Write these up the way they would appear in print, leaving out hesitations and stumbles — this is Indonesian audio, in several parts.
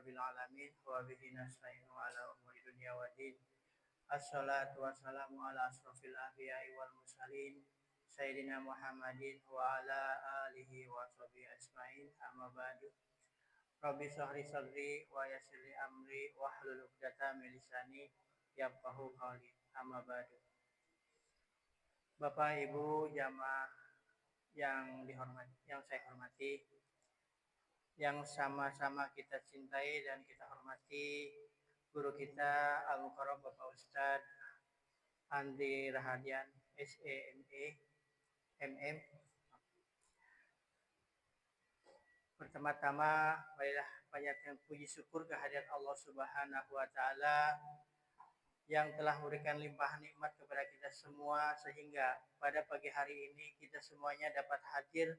rabbil alamin wa bihi nasta'inu ala umuri dunya waddin. Assalatu wassalamu ala asrofil anbiya'i wal mursalin Sayyidina Muhammadin wa ala alihi wa sahbihi ajma'in, amma ba'du. Rabbi shrah li sadri wa yassir li amri wahlul 'uqdatam min lisani yafqahu qawli, amma ba'du. Bapak Ibu jamaah yang saya hormati, yang sama-sama kita cintai dan kita hormati, guru kita Al-Mukarram Bapak Ustadz Andri Rahadian SEME MM. Pertama-tama marilah panjatkan puji syukur kehadirat Allah Subhanahu wa taala yang telah memberikan limpahan nikmat kepada kita semua, sehingga pada pagi hari ini kita semuanya dapat hadir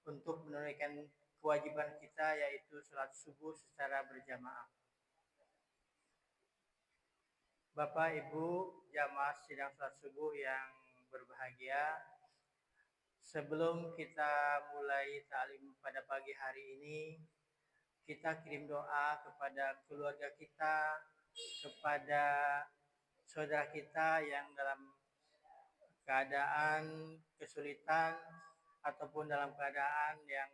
untuk menunaikan kewajiban kita, yaitu sholat subuh secara berjamaah. Bapak Ibu jamaah sidang sholat subuh yang berbahagia, sebelum kita mulai ta'lim pada pagi hari ini, kita kirim doa kepada keluarga kita, kepada saudara kita yang dalam keadaan kesulitan ataupun dalam keadaan yang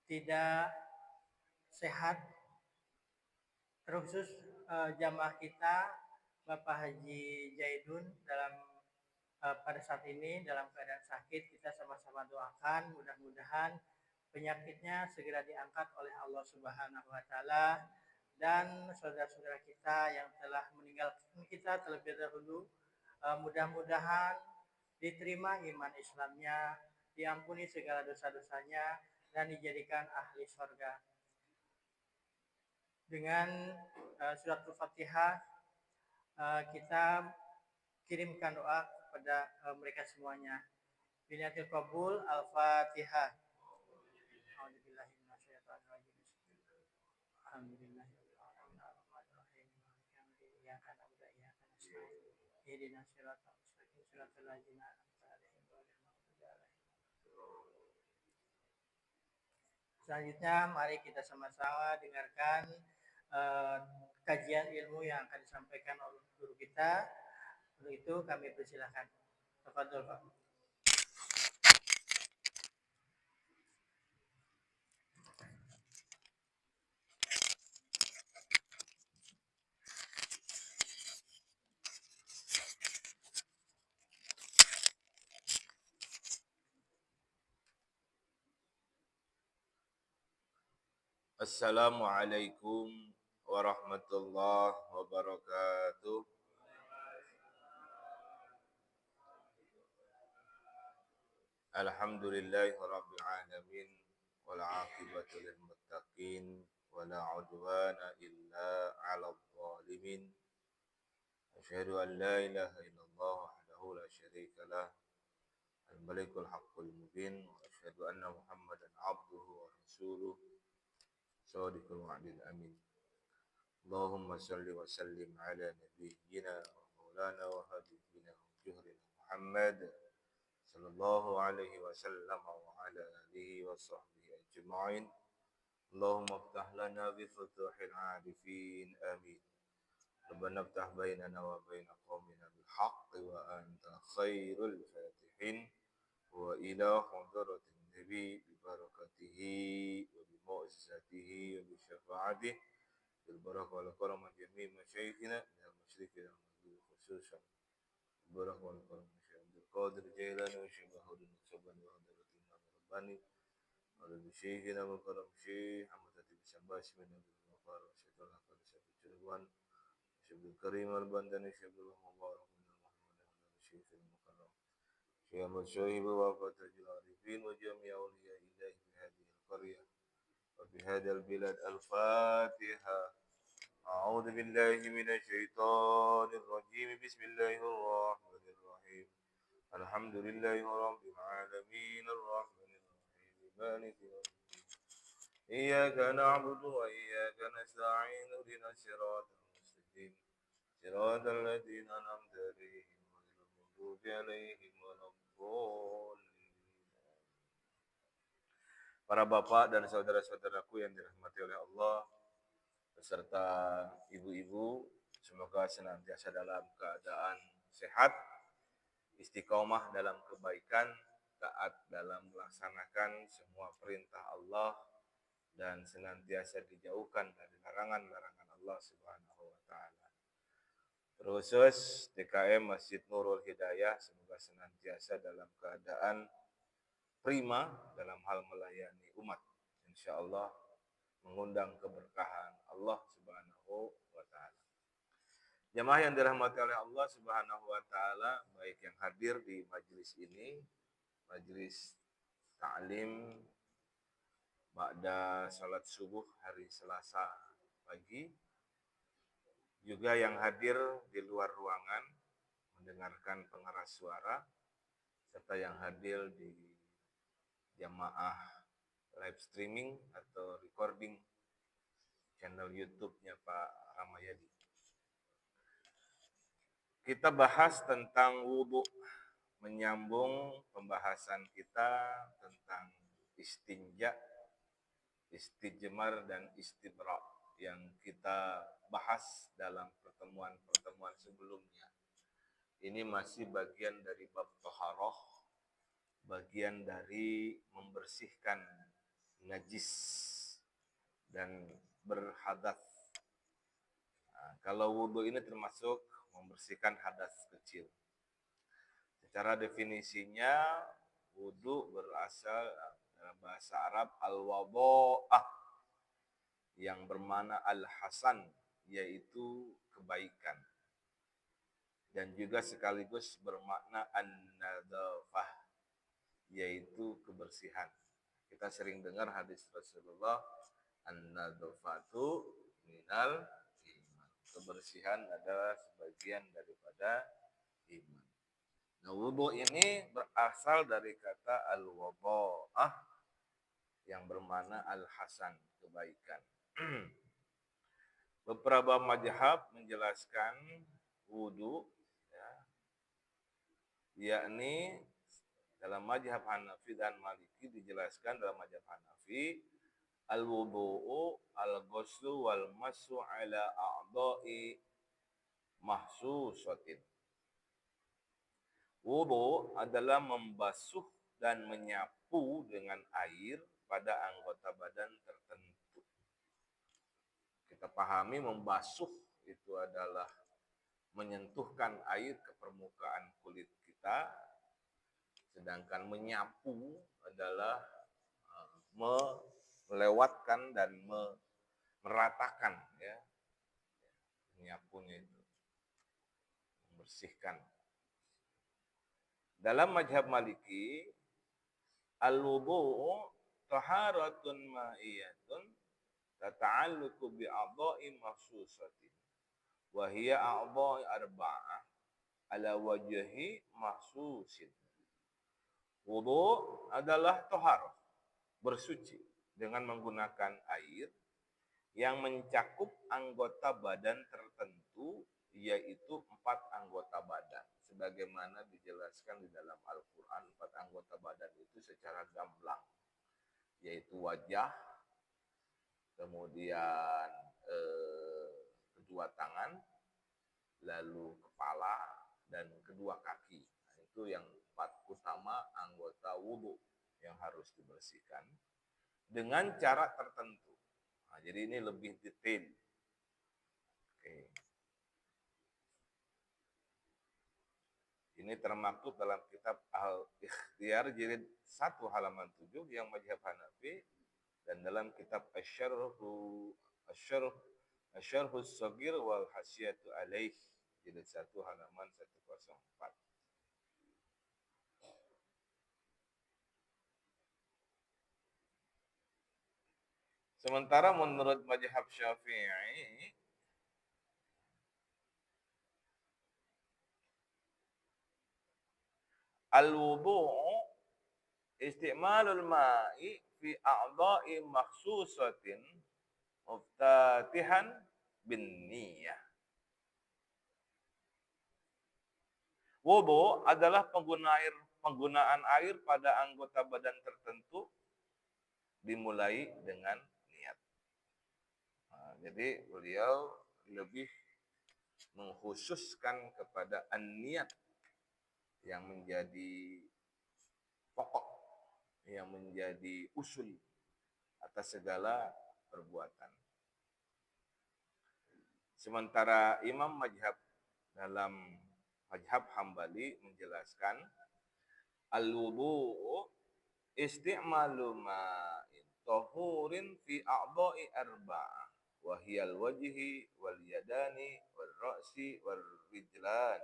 tidak sehat, terkhusus jamaah kita Bapak Haji Jaidun pada saat ini dalam keadaan sakit. Kita sama-sama doakan mudah-mudahan penyakitnya segera diangkat oleh Allah Subhanahu wa taala, dan saudara-saudara kita yang telah meninggalkan kita terlebih dahulu, mudah-mudahan diterima iman Islamnya, diampuni segala dosa-dosanya, dan dijadikan ahli surga. Dengan surat Al-Fatihah kita kirimkan doa kepada mereka semuanya. Biniatil qabul, Al-Fatihah. Selanjutnya mari kita sama-sama dengarkan kajian ilmu yang akan disampaikan oleh guru kita. Untuk itu kami persilahkan. Tafadhol Pak. Assalamualaikum warahmatullahi wabarakatuh. Alhamdulillahi rabbil alamin wal aqibatu lil muttaqin wala udwana illa 'alal zalimin. Asyhadu an la ilaha illallah wahdahu la syarika lah, al-malikul haqqul mubin, wa asyhadu anna Muhammadan 'abduhu wa rasuluh, shadiqul wa'dil amin. Allahumma salli wa sallim ala nabiyyina wa maulana wa habibina wa juhrina Muhammad sallallahu alaihi wasallam wa ala alihi wa sahbihi ajma'in. Allahumma iftah lana bi futuhil arifin, amin. Rabbana iftah bainana wa baina qaumina bil haqqi wa anta khairul fatihin, wa ila hadratin nabi bi barakatihi wa bi mu'jizatihi wa bi syafa'atihi bil barakah wal karam jami' masyayikhina min al-masyriqi wal maghrib, khususan bil barakah wal karam Abdul Qadir Jailani wa Syekh Bahauddin Naqsyabandi wa hadratin Imam Rabbani wa bi syekhina wa karam Syekh Ahmad Hatib Syabasi min Abdul Ghaffar wa Syekh Al-Aqad Syekh Cirwan Syekh Abdul Karim Al-Bandani Syekh Abdul Mubarak min al-Muhammad wa Syekh Al-Mukarram Syekh Ahmad Syahib wa Fatajul Arifin wa jami' awliya ilahi fi hadhihi al-qaryah wa fi hadha al-bilad. Al-Fatihah. A'udzu billahi minasy syaithanir rajim. Bismillahirrahmanirrahim. Alhamdulillahi rabbil alamin, arrahmanir rahim, maliki yaumiddin. Iyyaka na'budu wa iyyaka nasta'in. Ihdinas siratal mustaqim. Siratal ladzina an'amta 'alaihim ghairil maghdubi 'alaihim waladdallin. Para bapak dan saudara-saudaraku yang dirahmati oleh Allah, beserta ibu-ibu, semoga senantiasa dalam keadaan sehat, istiqomah dalam kebaikan, taat dalam melaksanakan semua perintah Allah, dan senantiasa dijauhkan dari larangan-larangan Allah Subhanahu wa taala. Terkhusus DKM Masjid Nurul Hidayah semoga senantiasa dalam keadaan prima dalam hal melayani umat. Insyaallah mengundang keberkahan Allah Subhanahu wa taala. Jamaah yang dirahmati oleh Allah Subhanahu wa taala, baik yang hadir di majelis ini, majelis ta'lim ba'da salat subuh hari Selasa pagi, juga yang hadir di luar ruangan mendengarkan pengeras suara, serta yang hadir di jamaah live streaming atau recording channel YouTube-nya Pak Ramayadi. Kita bahas tentang wudu, menyambung pembahasan kita tentang istinja, istijmar, dan istibra yang kita bahas dalam pertemuan-pertemuan sebelumnya. Ini masih bagian dari bab taharah, bagian dari membersihkan najis dan berhadas. Nah, kalau wudu ini termasuk membersihkan hadas kecil. Secara definisinya, wudu berasal dalam bahasa Arab al-wadha'ah yang bermakna al-hasan, yaitu kebaikan. Dan juga sekaligus bermakna an-nadhafah, yaitu kebersihan. Kita sering dengar hadis Rasulullah, an-nadhafatu minal iman. Kebersihan adalah sebagian daripada iman. Nah, wudu ini berasal dari kata al-wadha'ah yang bermakna al-hasan, kebaikan. Beberapa mazhab menjelaskan wudu, yakni dalam mazhab Hanafi dan Maliki dijelaskan dalam mazhab Hanafi, al-wudu'u al-ghuslu wal masu ala a'dha'i mahsusatin. Wudu adalah membasuh dan menyapu dengan air pada anggota badan tertentu. Kita pahami membasuh itu adalah menyentuhkan air ke permukaan kulit kita, sedangkan menyapu adalah melewatkan dan meratakan, ya, menyapunya itu membersihkan. Dalam mazhab Maliki, al-wudu' taharatun ma'iyatun tata'alluqu bi'adha'i mahsusatin wa hiya a'dha'i arba'ah ala wajhi mahsusin. Wudu adalah taharah, bersuci dengan menggunakan air yang mencakup anggota badan tertentu, yaitu 4 anggota badan. Sebagaimana dijelaskan di dalam Al-Quran, 4 anggota badan itu secara gamblang, yaitu wajah, kemudian kedua tangan, lalu kepala, dan kedua kaki. Nah, itu yang 4 utama anggota wudu yang harus dibersihkan dengan cara tertentu. Nah, jadi ini lebih detail. Oke. Ini termaktub dalam kitab Al-Ikhtiyar jilid 1 halaman 7 yang mazhab Hanafi, dan dalam kitab Asy-Syarhus Shaghir wal Hasyatu Alaih jilid 1 halaman 104. Sementara menurut mazhab Syafi'i, al-wudu'u isti'malul ma'i fi a'dha'i makhsusatin muftatihan bin niyah. Wudu adalah penggunaan air pada anggota badan tertentu dimulai dengan niat. Nah, jadi beliau lebih mengkhususkan kepada an-niat yang menjadi pokok, yang menjadi usul atas segala perbuatan. Sementara Imam Mazhab dalam Mazhab Hambali menjelaskan al-wudu isti'malu ma'in tahurin fi a'dha'i arba'ah wa hiyal wajhi wal yadani wal ra'si wal rijlan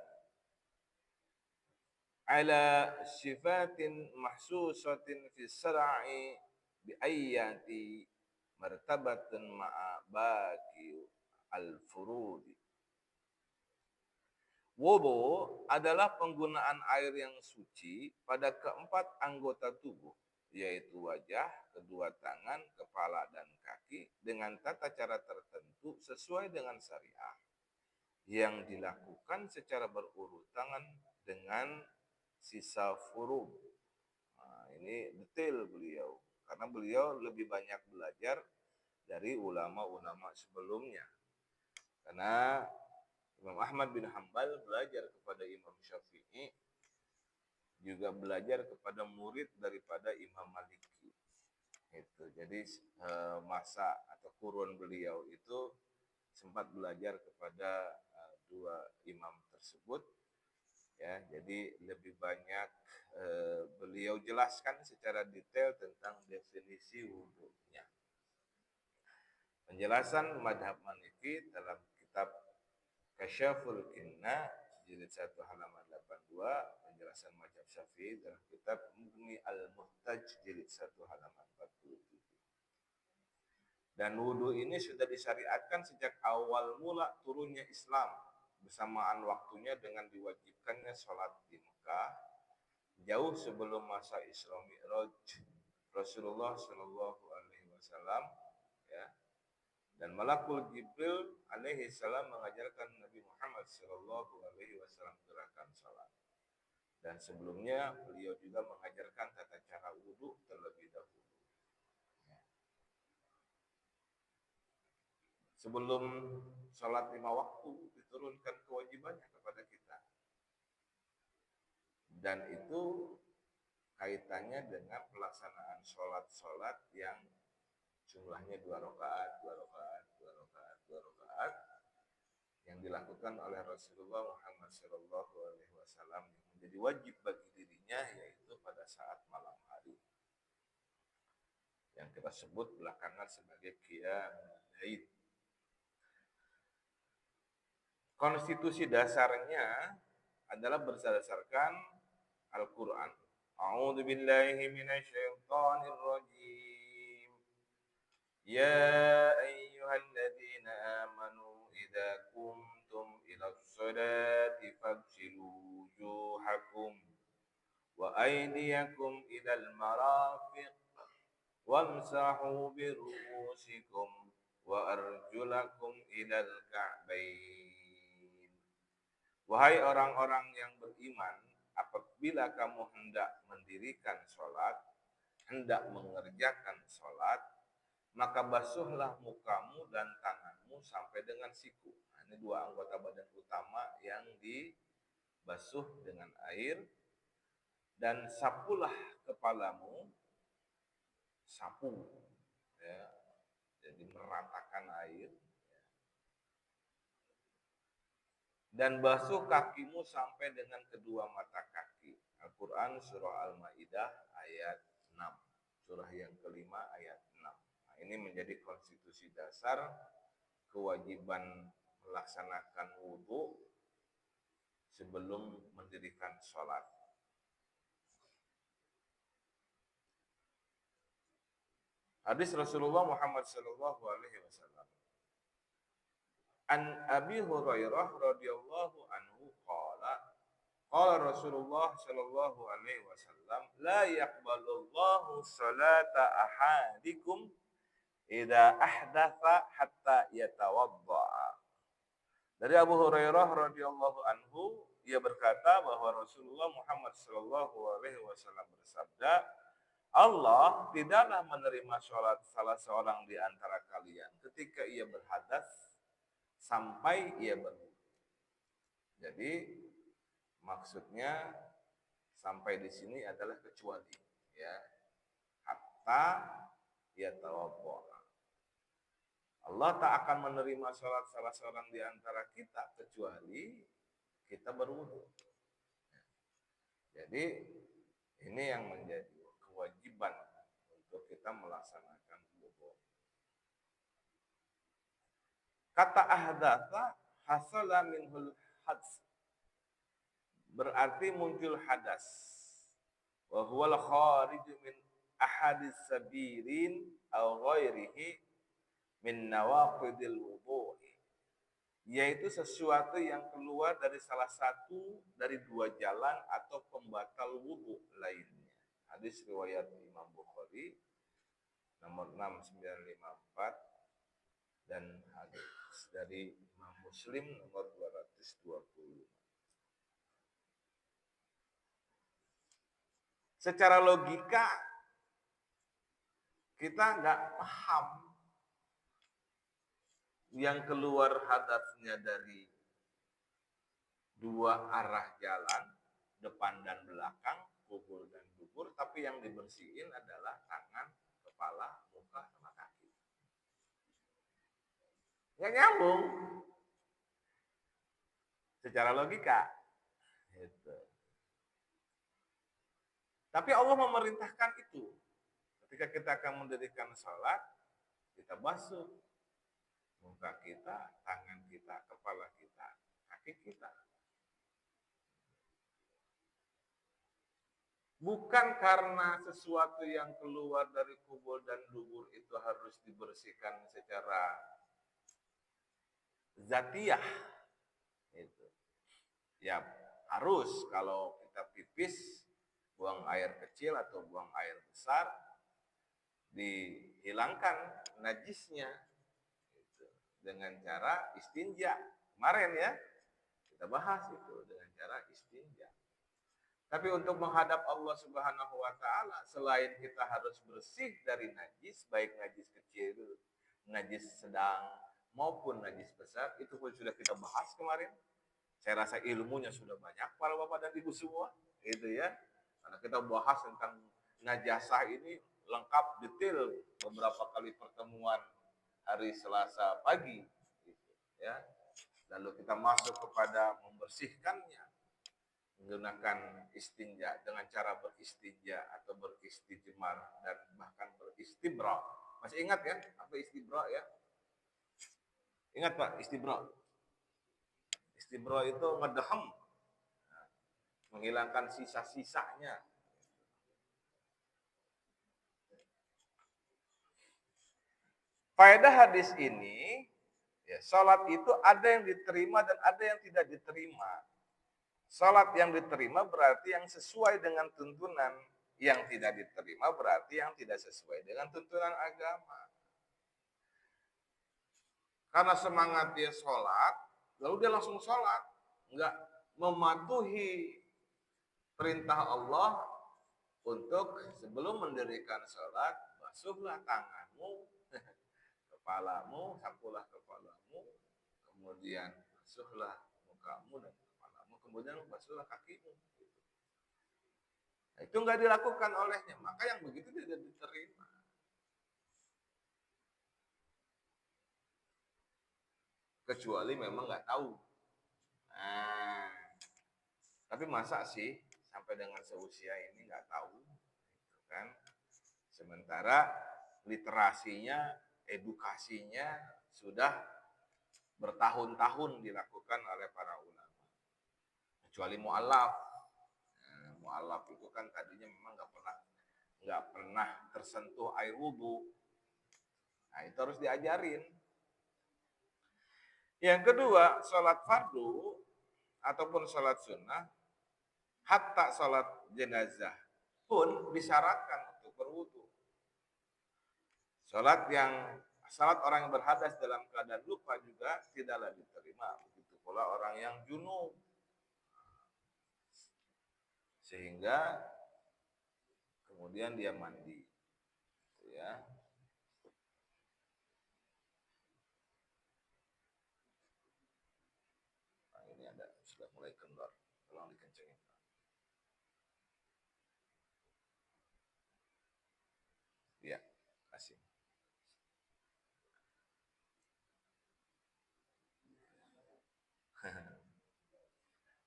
ala sifatin mahsusatin fi syar'i bi ayyati martabatun ma'a baqi al-furudi. Wudu adalah penggunaan air yang suci pada keempat anggota tubuh, yaitu wajah, kedua tangan, kepala, dan kaki dengan tata cara tertentu sesuai dengan syariah yang dilakukan secara berurutan dengan sisa furud. Nah, ini detail beliau, karena beliau lebih banyak belajar dari ulama-ulama sebelumnya. Karena Imam Ahmad bin Hanbal belajar kepada Imam Syafi'i, juga belajar kepada murid daripada Imam Maliki. Itu. Jadi masa atau kurun beliau itu sempat belajar kepada dua imam tersebut. Ya, jadi lebih banyak beliau jelaskan secara detail tentang definisi wudunya. Penjelasan Madhab Maliki dalam kitab Kasyaful Kinna jilid 1 halaman 82, penjelasan Mazhab Syafi'i dalam kitab Mughni Al-Muhtaj jilid 1 halaman 47. Dan wudu ini sudah disyariatkan sejak awal mula turunnya Islam, bersamaan waktunya dengan diwajibkannya sholat di Mekah, jauh sebelum masa Isra Mi'raj Rasulullah Shallallahu Alaihi Wasallam, ya. Dan Malakul Jibril alaihi salam mengajarkan Nabi Muhammad sallallahu alaihi wasallam gerakan salat. Dan sebelumnya beliau juga mengajarkan tata cara wudu terlebih dahulu. Sebelum salat 5 waktu diturunkan kewajibannya kepada kita. Dan itu kaitannya dengan pelaksanaan salat-salat yang jumlahnya 2 rakaat, 2 rakaat, 2 rakaat, 2 rakaat yang dilakukan oleh Rasulullah Muhammad sallallahu alaihi wasallam yang menjadi wajib bagi dirinya, yaitu pada saat malam hari. Yang kita sebut belakangan sebagai qiyamul lail. Konstitusi dasarnya adalah berdasarkan Al-Qur'an. A'udzu billahi minasyaitonir rajim. Ya ayyuhalladzina amanu idza qumtum ilas sholati faghsilu wujuhakum wa aydiyakum ilal marafiq wamsahu biru'usikum wa arjulakum ilal ka'bain. Wahai orang-orang yang beriman, apabila kamu hendak mendirikan sholat, hendak mengerjakan sholat, maka basuhlah mukamu dan tanganmu sampai dengan siku. Nah, ini 2 anggota badan utama yang dibasuh dengan air. Dan sapulah kepalamu, sapu, ya, jadi meratakan air. Dan basuh kakimu sampai dengan kedua mata kaki. Al-Quran surah Al-Ma'idah ayat 6. Surah yang kelima ayat 6. Nah, ini menjadi konstitusi dasar kewajiban melaksanakan wudu sebelum mendirikan sholat. Hadis Rasulullah Muhammad sallallahu alaihi wasallam. An Abi Hurairah radhiyallahu anhu qala Rasulullah sallallahu alaihi wasallam la yaqbalullahu salata ahadikum idza ahdatsa hatta yatawaddaa. Dari Abu Hurairah radhiyallahu anhu, ia berkata bahwa Rasulullah Muhammad sallallahu alaihi wasallam bersabda, Allah tidaklah menerima sholat salah seorang di antara kalian ketika ia berhadas sampai ia berwudu. Jadi maksudnya sampai di sini adalah kecuali, ya, hatta ya tawaddo. Allah tak akan menerima sholat salah seorang di antara kita kecuali kita berwudu. Jadi ini yang menjadi kewajiban untuk kita melaksanakan wudu. Kata ahdatha hasala minhul hads, berarti muncul hadas. Wa huwal kharij min ahadis sabirin aw ghairihi min nawaqidil wudu'i, yaitu sesuatu yang keluar dari salah satu dari dua jalan atau pembatal wudu lainnya. Hadis riwayat Imam Bukhari nomor 6954 dan hadis dari Imam Muslim nomor 220. Secara logika kita nggak paham yang keluar hadasnya dari dua arah jalan, depan dan belakang, kubur dan dubur, tapi yang dibersihin adalah tangan, kepala, muka, sama kaki. Nggak nyambung secara logika. Gitu. Tapi Allah memerintahkan itu. Ketika kita akan mendirikan sholat, kita basuh muka kita, tangan kita, kepala kita, kaki kita. Bukan karena sesuatu yang keluar dari kubur dan dubur itu harus dibersihkan secara zatiah. Itu. Ya harus, kalau kita pipis, buang air kecil atau buang air besar, dihilangkan najisnya gitu, dengan cara istinja. Kemarin ya kita bahas itu dengan cara istinja. Tapi untuk menghadap Allah Subhanahu wa taala, selain kita harus bersih dari najis, baik najis kecil, najis sedang maupun najis besar, itu pun sudah kita bahas kemarin. Saya rasa ilmunya sudah banyak para bapak dan ibu semua, gitu ya. Karena kita bahas tentang najasah ini lengkap detail beberapa kali pertemuan hari Selasa pagi, gitu, ya. Lalu kita masuk kepada membersihkannya menggunakan istinja, dengan cara beristinja atau beristijmar dan bahkan beristibra. Masih ingat ya apa istibra ya? Ingat Pak, istibra? Istibra itu ngedehem, menghilangkan sisa-sisanya. Faedah hadis ini, ya, salat itu ada yang diterima dan ada yang tidak diterima. Salat yang diterima berarti yang sesuai dengan tuntunan, yang tidak diterima berarti yang tidak sesuai dengan tuntunan agama. Karena semangat dia sholat, lalu dia langsung sholat, nggak mematuhi perintah Allah untuk sebelum mendirikan sholat, basuhlah tanganmu, kepalamu, sapulah kepalamu, kemudian basuhlah mukamu dan kepalamu, kemudian basuhlah kakimu. Nah, itu nggak dilakukan olehnya, maka yang begitu tidak diterima. Kecuali memang nggak tahu. Nah, tapi masa sih sampai dengan seusia ini nggak tahu, gitu kan? Sementara literasinya, edukasinya sudah bertahun-tahun dilakukan oleh para ulama. Kecuali mu'alaf. Nah, mu'alaf itu kan tadinya memang nggak pernah tersentuh air wudu. Nah, itu harus diajarin. Yang kedua, sholat fardu ataupun sholat sunnah, hatta sholat jenazah pun disyaratkan untuk berwudu. Sholat orang yang berhadas dalam keadaan lupa juga tidaklah diterima. Begitu pula orang yang junub. Sehingga kemudian dia mandi, ya. Nah, ini sudah mulai kendor, tolong dikencengin. Ya, kasih.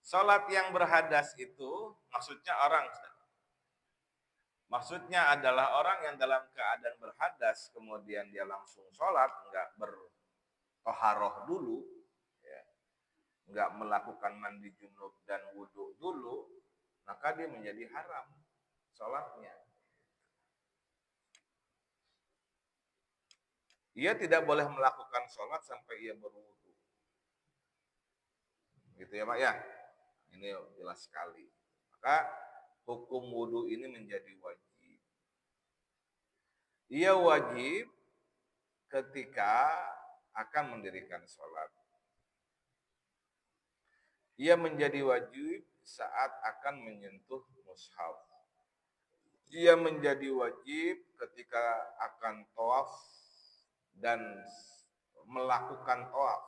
Sholat yang berhadas itu maksudnya adalah orang yang dalam keadaan berhadas kemudian dia langsung sholat, enggak bertoharoh dulu, ya, enggak melakukan mandi junub dan wudhu dulu, maka dia menjadi haram sholatnya. Ia tidak boleh melakukan sholat sampai ia berwudhu. Gitu ya Pak ya. Ini jelas sekali. Maka hukum wudhu ini menjadi wajib. Ia wajib ketika akan mendirikan sholat. Ia menjadi wajib saat akan menyentuh mushaf. Ia menjadi wajib ketika akan tawaf dan melakukan tawaf,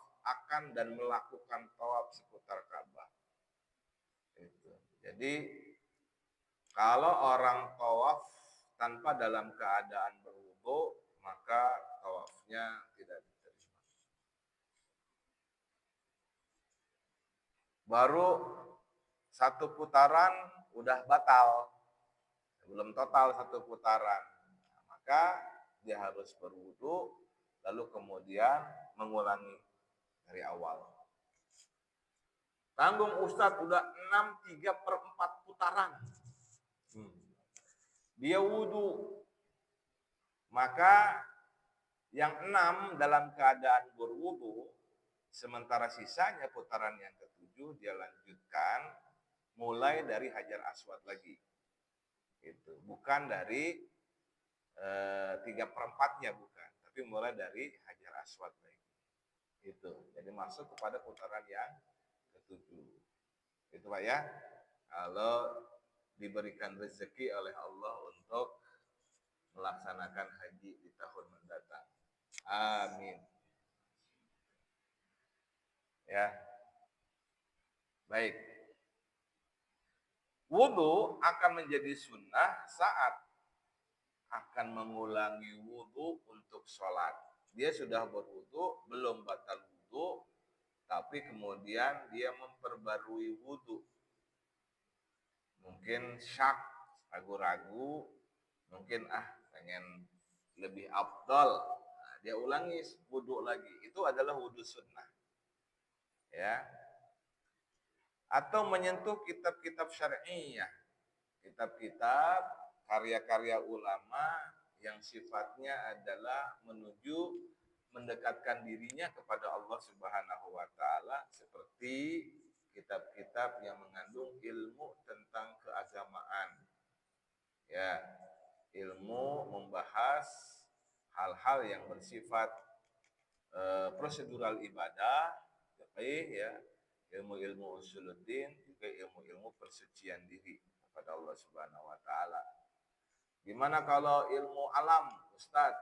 seputar Ka'bah. Jadi kalau orang tawaf tanpa dalam keadaan berwudu, maka tawafnya tidak diterima. Baru satu putaran udah batal, belum total satu putaran, maka dia harus berwudu lalu kemudian mengulangi dari awal. Tanggung Ustadz udah 6/3/4 putaran. Dia wudu. Maka yang 6 dalam keadaan berwudu, sementara sisanya putaran yang ke-7 dia lanjutkan mulai dari Hajar Aswad lagi. Itu bukan dari 3/4-nya bukan, tapi mulai dari Hajar Aswad lagi. Itu. Jadi masuk kepada putaran yang ke-7. Itu Pak ya. Kalau diberikan rezeki oleh Allah untuk melaksanakan haji di tahun mendatang. Amin. Ya. Baik. Wudu akan menjadi sunnah saat akan mengulangi wudu untuk sholat. Dia sudah berwudu, belum batal wudu, tapi kemudian dia memperbarui wudu. Mungkin syak, ragu-ragu, mungkin pengen lebih afdal. Nah, dia ulangi wudu lagi. Itu adalah wudu sunnah. Ya. Atau menyentuh kitab-kitab syar'iyah. Kitab-kitab karya-karya ulama yang sifatnya adalah menuju mendekatkan dirinya kepada Allah Subhanahu wa taala, seperti kitab-kitab yang mengandung ilmu tentang keagamaan. Ya, ilmu membahas hal-hal yang bersifat prosedural ibadah, ya, ilmu-ilmu usuluddin, juga ilmu-ilmu persucian diri kepada Allah Subhanahu wa taala. Gimana kalau ilmu alam, Ustaz?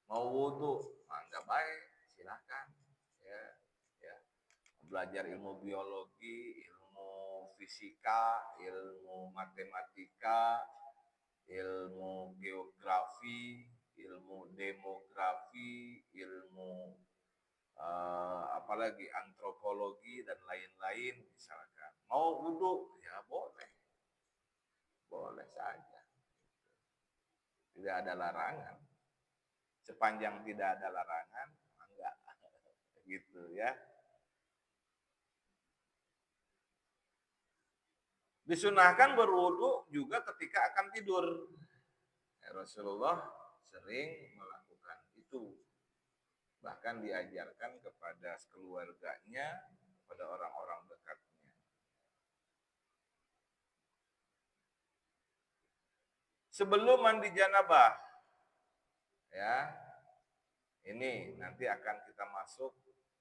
Mau wudu, enggak baik, silakan. Ya, ya. Belajar ilmu biologi, ilmu fisika, ilmu matematika, ilmu geografi, ilmu demografi, ilmu apalagi antropologi dan lain-lain misalkan. Mau wudu, ya boleh. Boleh saja. Tidak ada larangan. Sepanjang tidak ada larangan, enggak. Gitu ya. Disunahkan berwudu juga ketika akan tidur. Rasulullah sering melakukan itu. Bahkan diajarkan kepada keluarganya, kepada orang-orang dekatnya. Sebelum mandi janabah, ya, ini nanti akan kita masuk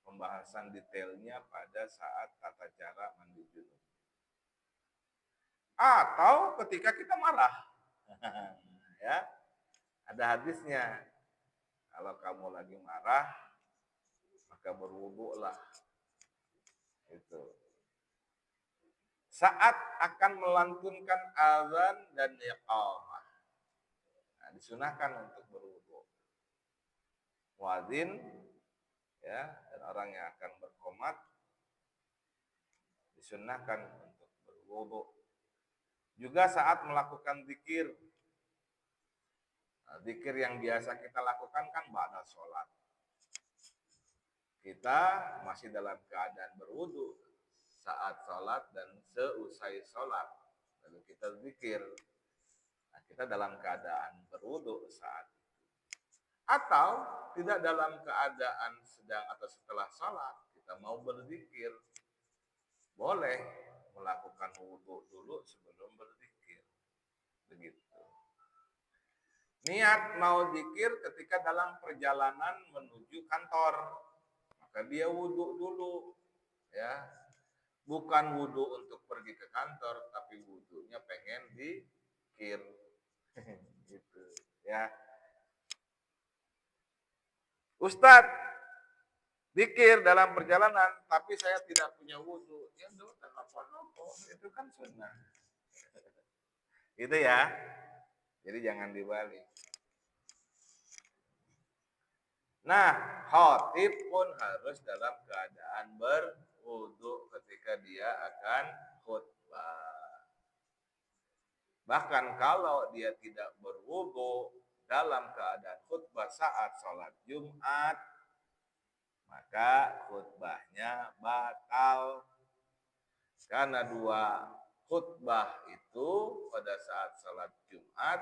pembahasan detailnya pada saat tata cara mandi junub. atau ketika kita marah. Ya, ada hadisnya. Kalau kamu lagi marah, maka berwudulah. Itu. Saat akan melantunkan azan dan iqamah. Nah, disunahkan untuk berwudu. Muadzin ya, dan orang yang akan berqomat disunahkan untuk berwudu. Juga saat melakukan zikir. Nah, zikir yang biasa kita lakukan kan ba'da sholat. Kita masih dalam keadaan berwudu saat sholat dan seusai sholat. Lalu kita zikir. Nah, kita dalam keadaan berwudu saat itu. Atau tidak dalam keadaan sedang atau setelah sholat. Kita mau berzikir. Boleh melakukan wudu dulu sebelum berzikir. Begitu. Niat mau zikir ketika dalam perjalanan menuju kantor. Maka dia wudu dulu. Ya. Bukan wudu untuk pergi ke kantor, tapi wudunya pengen zikir. Gitu. Ya. Ustadz, zikir dalam perjalanan, tapi saya tidak punya wudu. Ya udah, apa-apa. Itu kan sunnah. Itu ya. Jadi jangan dibalik. Nah, khatib pun harus dalam keadaan berwudu ketika dia akan khutbah. Bahkan kalau dia tidak berwudu dalam keadaan khutbah saat sholat Jumat, maka khutbahnya batal. Karena dua khutbah itu pada saat sholat Jumat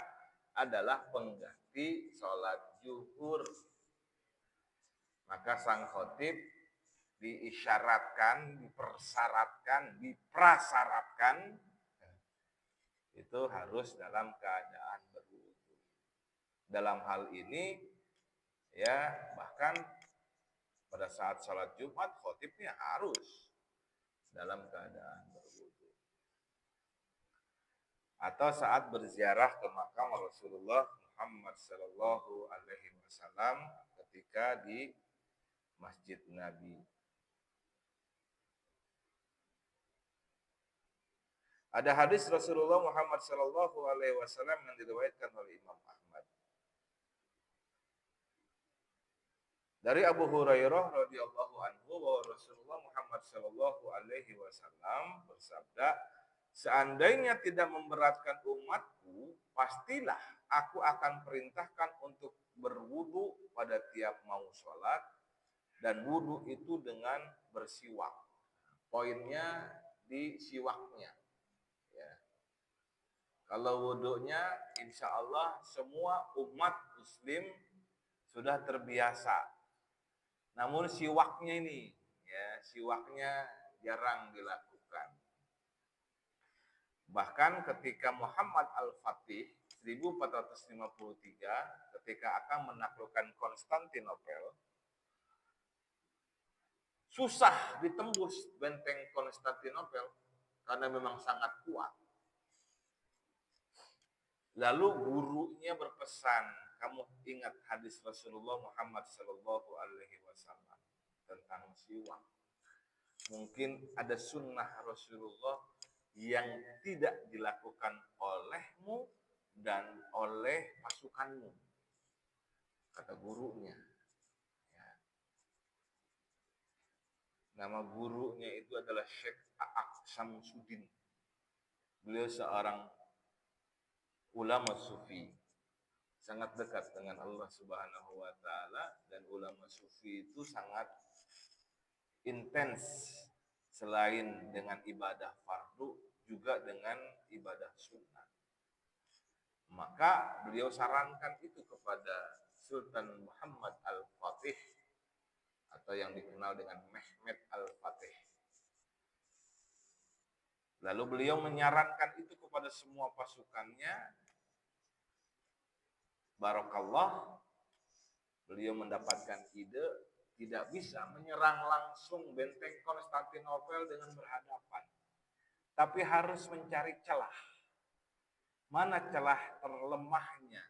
adalah pengganti sholat zuhur. Maka sang khatib diisyaratkan, diprasyaratkan itu harus dalam keadaan berwudu. Dalam hal ini ya bahkan pada saat sholat Jumat khatibnya harus dalam keadaan berwudu. Atau saat berziarah ke makam Rasulullah Muhammad sallallahu alaihi wasallam ketika di Masjid Nabi. Ada hadis Rasulullah Muhammad sallallahu alaihi wasallam yang diriwayatkan oleh Imam Ahmad. Dari Abu Hurairah radhiyallahu anhu bahwa Rasulullah Muhammad sallallahu alaihi wasallam bersabda, "Seandainya tidak memberatkan umatku, pastilah aku akan perintahkan untuk berwudu pada tiap mau sholat, dan wudu itu dengan bersiwak." Poinnya di siwaknya. Ya. Kalau wudunya, insya Allah semua umat muslim sudah terbiasa. Namun siwaknya ini, ya, siwaknya jarang dilakukan. Bahkan ketika Muhammad Al-Fatih 1453 ketika akan menaklukkan Konstantinopel, susah ditembus benteng Konstantinopel karena memang sangat kuat. Lalu gurunya berpesan, kamu ingat hadis Rasulullah Muhammad sallallahu alaihi wasallam tentang siwak. Mungkin ada sunnah Rasulullah yang tidak dilakukan olehmu dan oleh pasukanmu, kata gurunya. Nama gurunya itu adalah Syekh A'aq Samsudin. Beliau seorang ulama sufi, sangat dekat dengan Allah Subhanahu wa taala, dan ulama sufi itu sangat intens selain dengan ibadah fardu juga dengan ibadah sunnah. Maka beliau sarankan itu kepada Sultan Muhammad Al-Fatih atau yang dikenal dengan Mehmed Al-Fatih. Lalu beliau menyarankan itu kepada semua pasukannya. Barakallah, beliau mendapatkan ide tidak bisa menyerang langsung benteng Konstantinopel dengan berhadapan. tapi harus mencari celah. Mana celah terlemahnya?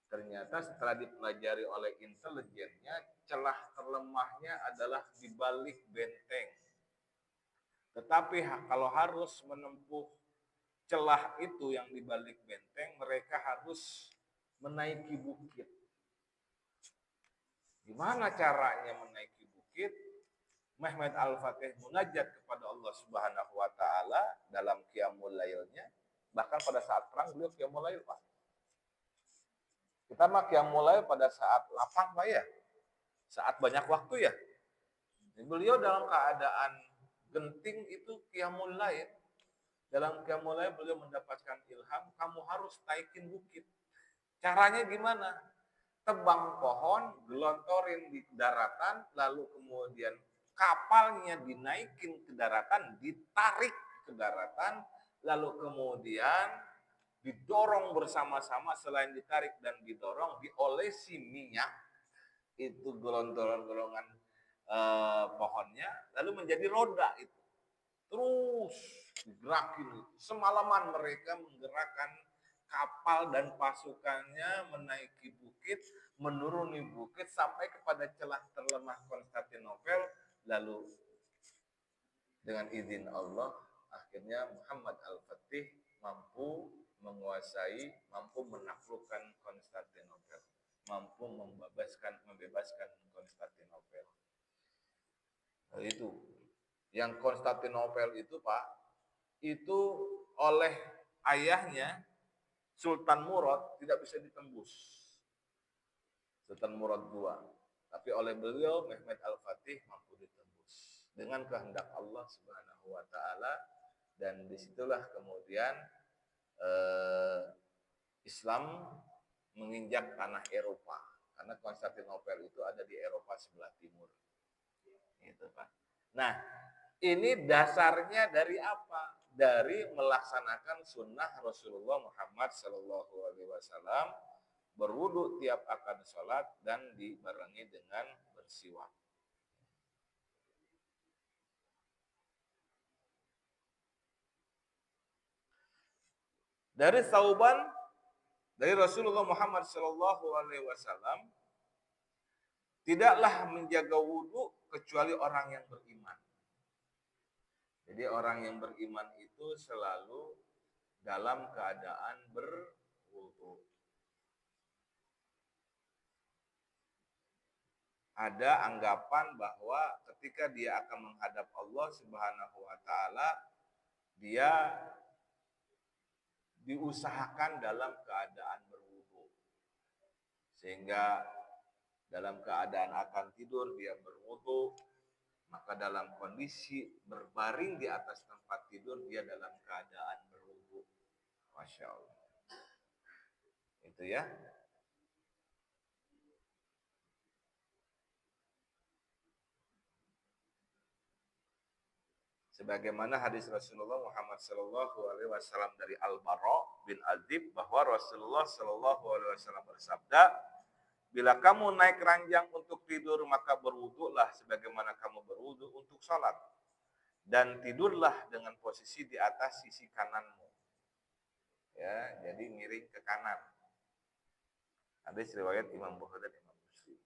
Ternyata setelah dipelajari oleh intelijennya, celah terlemahnya adalah di balik benteng. Tetapi kalau harus menempuh celah itu yang di balik benteng, mereka harus menaiki bukit. Gimana caranya menaiki bukit? Mehmet Al-Fatih munajat kepada Allah Subhanahu wa taala dalam qiyamul lailnya. Bahkan pada saat perang beliau qiyamul lail, Pak. Kita mah qiyamul lail pada saat lapang, Pak ya. Saat banyak waktu ya. Beliau dalam keadaan genting itu qiyamul lail. Dalam qiyamul lail beliau mendapatkan ilham, kamu harus naikin bukit. Caranya gimana? Tebang pohon, gelontorin di daratan, lalu kemudian kapalnya dinaikin ke daratan, ditarik ke daratan, lalu kemudian didorong bersama-sama, selain ditarik dan didorong, diolesi minyak, itu gelontoran-gelongan pohonnya, lalu menjadi roda itu. Terus digerakin. Semalaman mereka menggerakkan kapal dan pasukannya menaiki bukit, menuruni bukit sampai kepada celah terlemah Konstantinopel, lalu dengan izin Allah akhirnya Muhammad Al-Fatih mampu menguasai, mampu menaklukkan Konstantinopel, mampu membebaskan Konstantinopel. Itu yang Konstantinopel itu, Pak, itu oleh ayahnya Sultan Murad tidak bisa ditembus. Sultan Murad II. Tapi oleh beliau Mehmet Al-Fatih mampu ditembus dengan kehendak Allah Subhanahu wa taala, dan disitulah kemudian Islam menginjak tanah Eropa, karena Konstantinopel itu ada di Eropa sebelah timur. Itu, Pak. Nah, ini dasarnya dari apa? Dari melaksanakan sunnah Rasulullah Muhammad Sallallahu Alaihi Wasallam, berwudu tiap akan sholat dan dibarengi dengan bersiwak. Dari Sauban, dari Rasulullah Muhammad Sallallahu Alaihi Wasallam, tidaklah menjaga wudu kecuali orang yang beriman. Jadi orang yang beriman itu selalu dalam keadaan berwudu. Ada anggapan bahwa ketika dia akan menghadap Allah Subhanahu wa taala, dia diusahakan dalam keadaan berwudu. Sehingga dalam keadaan akan tidur dia berwudu, maka dalam kondisi berbaring di atas tempat tidur dia dalam keadaan berwudu. Masya Allah. Itu ya. Sebagaimana hadis Rasulullah Muhammad Sallallahu Alaihi Wasallam dari Al-Bara bin Azib, bahwa Rasulullah Sallallahu Alaihi Wasallam bersabda, bila kamu naik ranjang untuk tidur, maka berwudulah sebagaimana kamu berwudu untuk sholat, dan tidurlah dengan posisi di atas sisi kananmu. Ya, jadi miring ke kanan. Hadis riwayat Imam Bukhari dan Imam Muslim.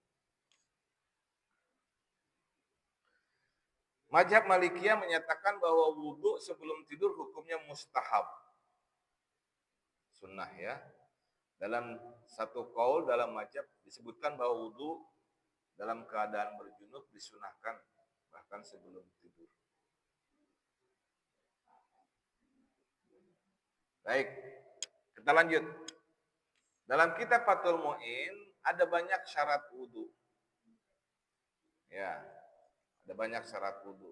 Mazhab Malikiyah menyatakan bahwa wudu sebelum tidur hukumnya mustahab, sunnah ya. Dalam satu qaul dalam mazhab disebutkan bahwa wudu dalam keadaan berjunub disunahkan bahkan sebelum tidur. Baik, kita lanjut. Dalam kitab Fathul Mu'in ada banyak syarat wudu. Ya, ada banyak syarat wudu.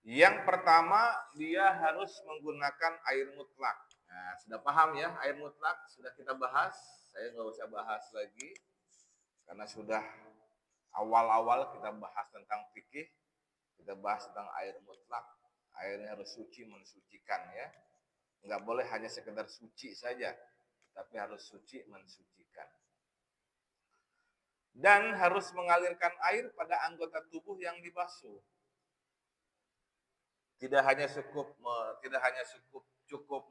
Yang pertama, dia harus menggunakan air mutlak. Nah, sudah paham ya, air mutlak sudah kita bahas. Saya nggak usah bahas lagi karena sudah awal-awal kita bahas tentang fikih, kita bahas tentang air mutlak. Airnya harus suci, mensucikan ya. Nggak boleh hanya sekedar suci saja, tapi harus suci, mensucikan. Dan harus mengalirkan air pada anggota tubuh yang dibasuh. Tidak hanya cukup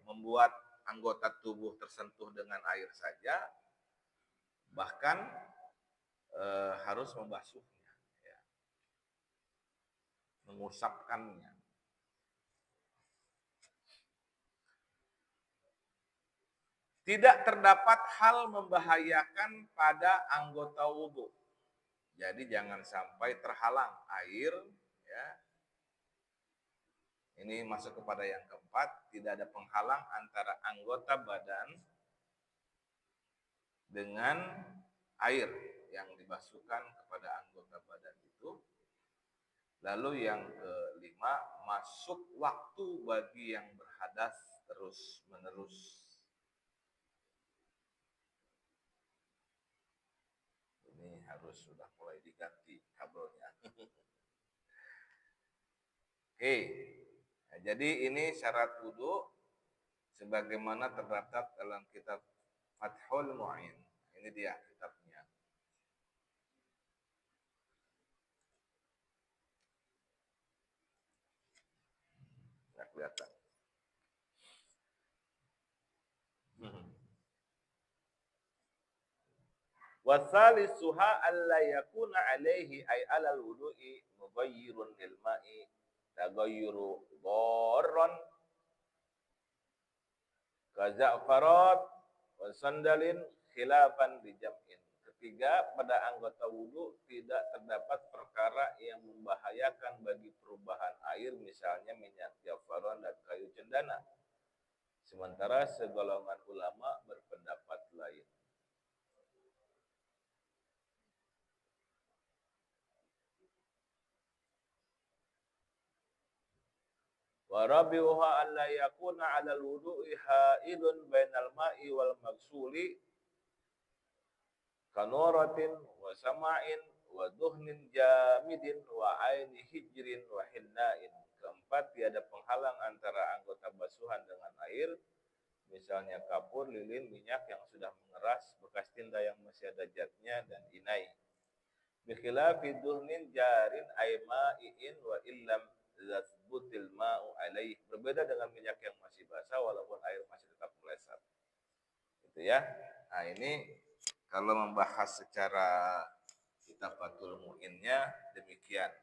membuat anggota tubuh tersentuh dengan air saja, bahkan harus membasuhnya, ya, mengusapkannya. Tidak terdapat hal membahayakan pada anggota wudhu. Jadi jangan sampai terhalang air, ya. Ini masuk kepada yang keempat, tidak ada penghalang antara anggota badan dengan air yang dibasuhkan kepada anggota badan itu. Lalu yang kelima, masuk waktu bagi yang berhadas terus-menerus. Ini harus sudah mulai diganti kabelnya. Oke. Nah, jadi ini syarat wudu sebagaimana terdapat dalam kitab Fathul Mu'in. Ini dia kitabnya. Nggak kelihatan. Wasalisuha alla yakuna alaihi ay alal wudu'i mughayyirun lil ma'i taghayyuru dharran ka za'farat wa sandalin khilafan di jam'in. Ketiga, pada anggota wudu tidak terdapat perkara yang membahayakan bagi perubahan air, misalnya minyak zafaran dan kayu cendana. Sementara segolongan ulama berpendapat lain. Wa rabi'uha alla yakuna 'alal wudu'i ha'ilun bainal ma'i wal maghsuli kanuratin wa sama'in wa duhnin jamidin wa aini hijrin wa hinna'in. Keempat, tiada penghalang antara anggota basuhan dengan air, misalnya kapur, lilin, minyak yang sudah mengeras, bekas tinta yang masih ada zatnya, dan inai. Bikhilafi duhnin jarin aima'iin wa illam zasbutil ma'u alaih. Berbeda dengan minyak yang masih basah walaupun air masih tetap melesat. Gitu ya. Nah, ini kalau membahas secara kitab Fathul Mu'innya demikian.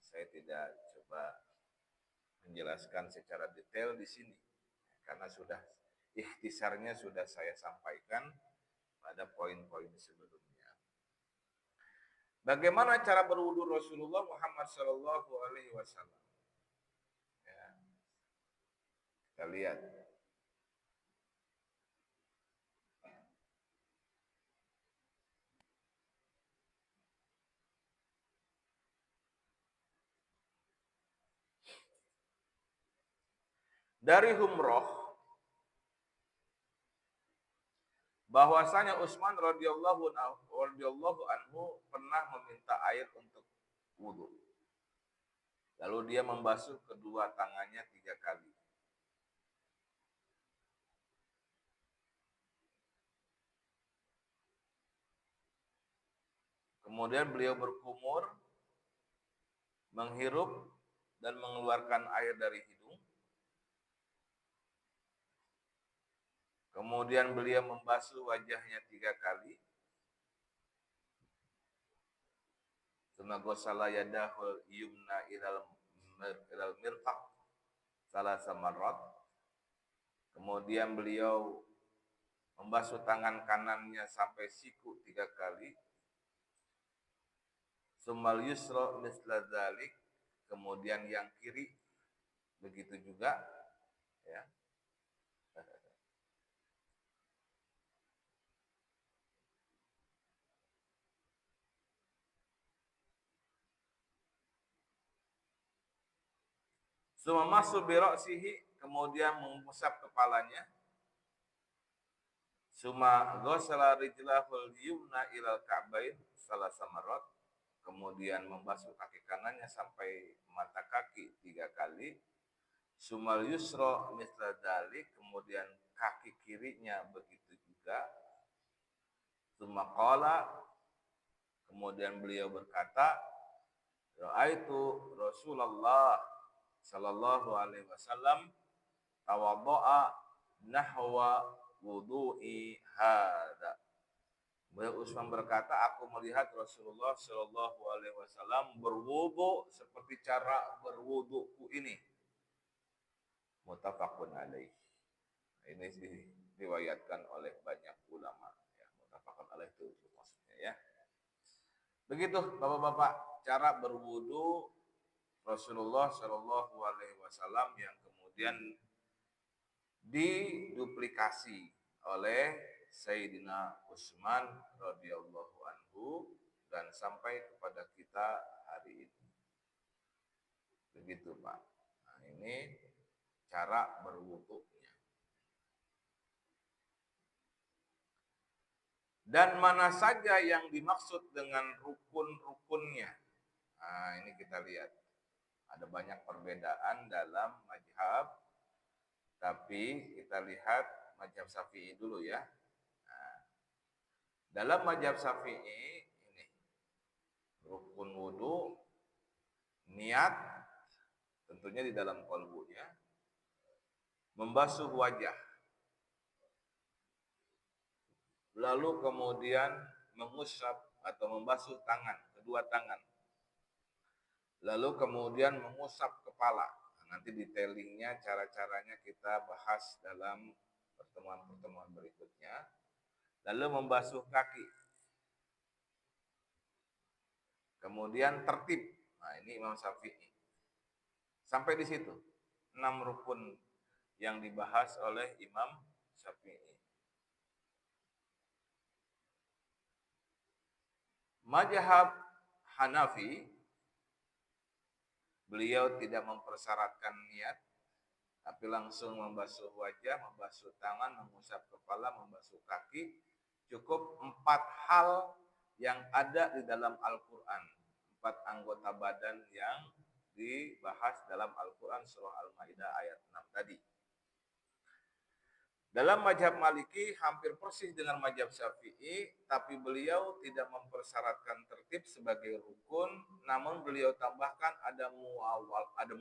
Saya tidak coba menjelaskan secara detail di sini karena sudah ikhtisarnya sudah saya sampaikan pada poin-poin sebelumnya. Bagaimana cara berwudu Rasulullah Muhammad Sallallahu Alaihi Wasallam? Ya. Kita lihat. Dari Humroh, bahwasanya Utsman radhiyallahu anhu pernah meminta air untuk wudu. Lalu dia membasuh kedua tangannya 3 kali. Kemudian beliau berkumur, menghirup dan mengeluarkan air dari hidung. Kemudian beliau membasuh wajahnya 3 kali. Tsumma ghassala yadahul yumna ilal mirfaq salasa marrat. Kemudian beliau membasuh tangan kanannya sampai siku 3 kali. Tsummal yusra misla dzalik. Kemudian yang kiri begitu juga, ya. Suma masuk bira'sihi, kemudian mengusap kepalanya. Suma ghassala rijlahul yumna ilal ka'bain salasa marrat. Kemudian membasuh kaki kanannya sampai mata kaki 3 kali. Sumal yusra misla dzalik, kemudian kaki kirinya begitu juga. Suma qala, kemudian beliau berkata, Ra'aitu Rasulullah sallallahu alaihi wasallam tawaddo'a nahwa wudu'i hadza. Beliau Utsman berkata, aku melihat Rasulullah Shallallahu Alaihi Wasallam berwudu seperti cara berwuduku ini. Muttafaqun alaih. Ini diriwayatkan oleh banyak ulama. Ya, muttafaqun alaih itu maksudnya ya. Begitu bapak-bapak cara berwudu Rasulullah Shallallahu Alaihi Wasallam yang kemudian diduplikasi oleh Sayyidina Utsman radhiyallahu anhu dan sampai kepada kita hari ini. Begitu Pak. Nah, ini cara berwudunya. Dan mana saja yang dimaksud dengan rukun-rukunnya. Nah, ini kita lihat. Ada banyak perbedaan dalam mazhab, tapi kita lihat mazhab Syafi'i dulu ya. Nah, dalam mazhab Syafi'i ini rukun wudu, niat tentunya di dalam qalbunya, membasuh wajah, lalu kemudian mengusap atau membasuh tangan, kedua tangan, lalu kemudian mengusap kepala. Nah, nanti detailingnya, cara-caranya kita bahas dalam pertemuan-pertemuan berikutnya. Lalu membasuh kaki, kemudian tertib. Nah, ini Imam Syafi'i. Sampai di situ 6 rukun yang dibahas oleh Imam Syafi'i. Mazhab Hanafi, beliau tidak mempersyaratkan niat, tapi langsung membasuh wajah, membasuh tangan, mengusap kepala, membasuh kaki. Cukup 4 hal yang ada di dalam Al-Quran. 4 anggota badan yang dibahas dalam Al-Quran surah Al-Maidah ayat 6 tadi. Dalam mazhab Maliki hampir persis dengan mazhab Syafi'i, tapi beliau tidak mempersyaratkan tertib sebagai rukun, namun beliau tambahkan ada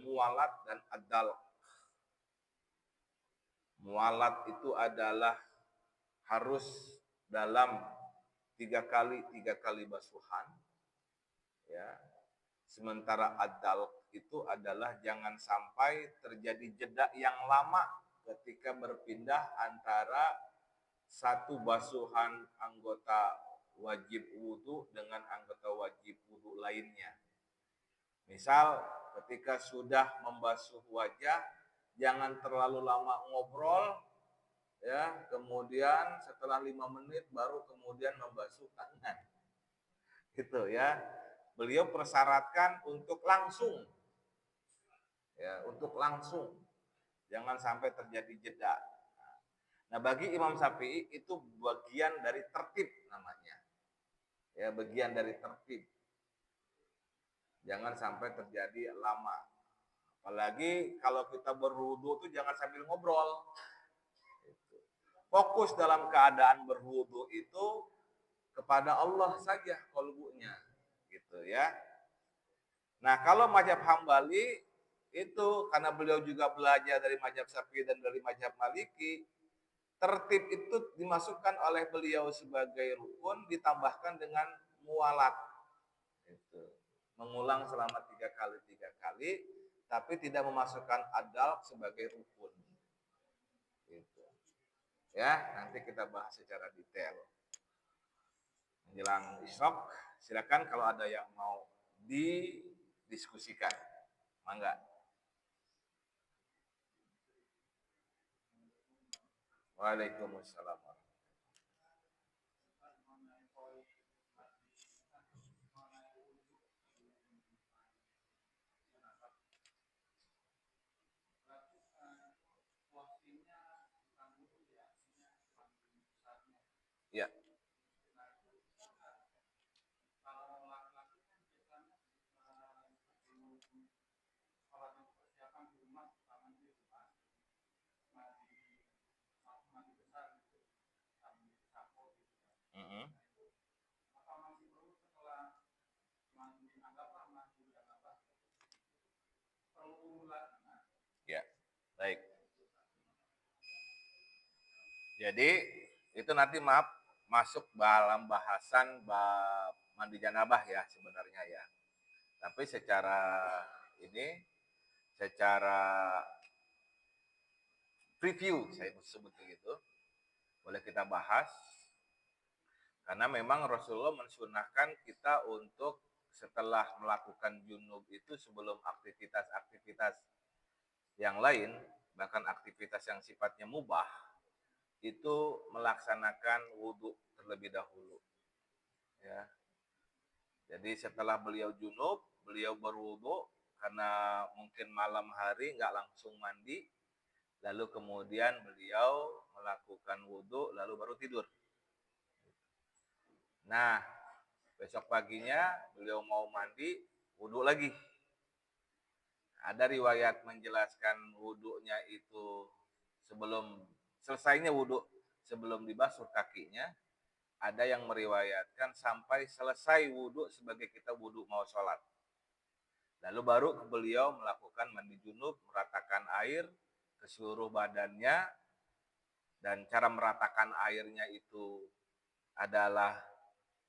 muwalat dan adal. Muwalat itu adalah harus dalam 3 kali basuhan, ya. Sementara adal itu adalah jangan sampai terjadi jeda yang lama ketika berpindah antara satu basuhan anggota wajib wudhu dengan anggota wajib wudhu lainnya. Misal ketika sudah membasuh wajah, jangan terlalu lama ngobrol, ya, kemudian setelah 5 menit baru kemudian membasuh tangan. Gitu ya. Beliau persyaratkan untuk langsung. Ya, untuk langsung. Jangan sampai terjadi jeda. Nah, bagi Imam Syafi'i itu bagian dari tertib namanya. Ya, bagian dari tertib. Jangan sampai terjadi lama. Apalagi kalau kita berwudu itu jangan sambil ngobrol. Fokus dalam keadaan berwudu itu kepada Allah saja qalbunya, gitu ya. Nah, kalau mazhab Hambali itu karena beliau juga belajar dari mazhab Syafi'i dan dari mazhab Maliki, tertib itu dimasukkan oleh beliau sebagai rukun ditambahkan dengan muwalat. Itu. Mengulang selama 3 kali, tapi tidak memasukkan adal sebagai rukun. Gitu. Ya, nanti kita bahas secara detail. Menjelang isyraq, silakan kalau ada yang mau didiskusikan. Mangga. Waalaikumsalam. Ya. Jadi itu nanti maaf masuk dalam bahasan bab mandi janabah ya sebenarnya ya. Tapi secara preview saya sebut begitu, boleh kita bahas karena memang Rasulullah mensunahkan kita untuk setelah melakukan junub itu sebelum aktivitas-aktivitas yang lain, bahkan aktivitas yang sifatnya mubah, itu melaksanakan wudhu terlebih dahulu. Ya. Jadi setelah beliau junub, beliau berwudhu karena mungkin malam hari nggak langsung mandi, lalu kemudian beliau melakukan wudhu lalu baru tidur. Nah, besok paginya beliau mau mandi, wudhu lagi. Ada riwayat menjelaskan wudhunya itu sebelum selesainya wudhu, sebelum dibasuh kakinya. Ada yang meriwayatkan sampai selesai wudhu sebagai kita wudhu mau sholat. Lalu baru beliau melakukan mandi junub, meratakan air ke seluruh badannya. Dan cara meratakan airnya itu adalah